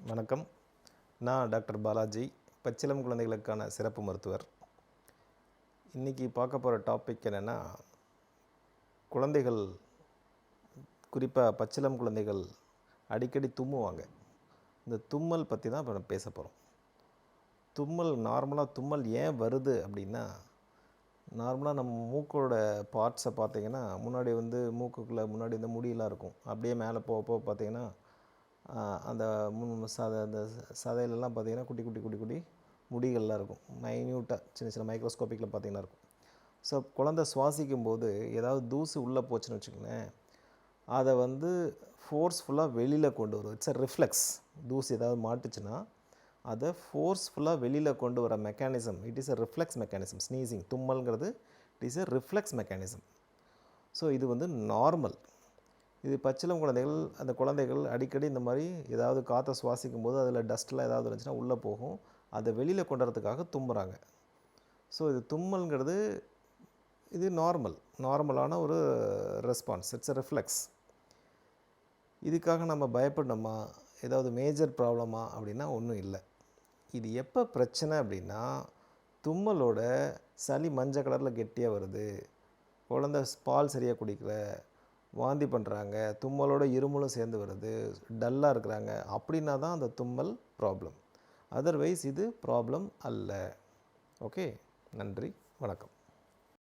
வணக்கம். நான் டாக்டர் பாலாஜி, பச்சிளம் குழந்தைகளுக்கான சிறப்பு மருத்துவர். இன்றைக்கி பார்க்க போகிற டாபிக் என்னென்னா, குழந்தைகள் குறிப்பாக பச்சிளம் குழந்தைகள் அடிக்கடி தும்முவாங்க. இந்த தும்மல் பற்றி தான் இப்போ நம்ம பேச போகிறோம். நார்மலாக தும்மல் ஏன் வருது அப்படின்னா, நார்மலாக நம்ம மூக்கோட பார்ட்ஸை பார்த்திங்கன்னா, முன்னாடி மூக்குக்குள்ளே முன்னாடி இந்த முடியெல்லாம் இருக்கும். அப்படியே மேலே போக போக பார்த்திங்கன்னா அந்த அந்த சதையிலலாம் பார்த்திங்கன்னா குட்டி குட்டி முடிகள்லாம் இருக்கும். மைன்யூட்டாக சின்ன மைக்ரோஸ்கோப்பிக்கில் பார்த்திங்கன்னா இருக்கும். ஸோ குழந்தை சுவாசிக்கும் போது ஏதாவது தூசு உள்ளே போச்சுன்னு வச்சுக்கோங்களேன், அதை ஃபோர்ஸ்ஃபுல்லாக வெளியில் கொண்டு வரும். It's reflex. தூசு ஏதாவது மாட்டுச்சுன்னா அதை ஃபோர்ஸ்ஃபுல்லாக வெளியில் கொண்டு வர mechanism. It is reflex mechanism. Sneezing, தும்மல்ங்கிறது it is reflex mechanism. So இது நார்மல். இது பச்சிளம் குழந்தைகள், அந்த குழந்தைகள் அடிக்கடி இந்த மாதிரி ஏதாவது காற்றை சுவாசிக்கும் போது அதில் டஸ்ட்லாம் ஏதாவது இருந்துச்சுன்னா உள்ளே போகும். அதை வெளியில் கொண்டு வரதுக்காக தும்முறாங்க. ஸோ இது தும்மல்ங்கிறது இது நார்மலான ஒரு ரெஸ்பான்ஸ். It's reflex. இதுக்காக நம்ம பயப்படணுமா, ஏதாவது மேஜர் ப்ராப்ளமா அப்படின்னா ஒன்றும் இல்லை. இது எப்போ பிரச்சனை அப்படின்னா, தும்மலோட சளி மஞ்சள் கலரில் கெட்டியாக வருது, குழந்தை பால் சரியாக குடிக்கல, வாந்தி பண்ணுறாங்க, தும்மலோட இருமலும் சேர்ந்து வருது, டல்லாக இருக்கிறாங்க, அப்படின்னா தான் அந்த தும்மல் ப்ராப்ளம். அதர்வைஸ் இது ப்ராப்ளம் அல்ல. ஓகே, நன்றி, வணக்கம்.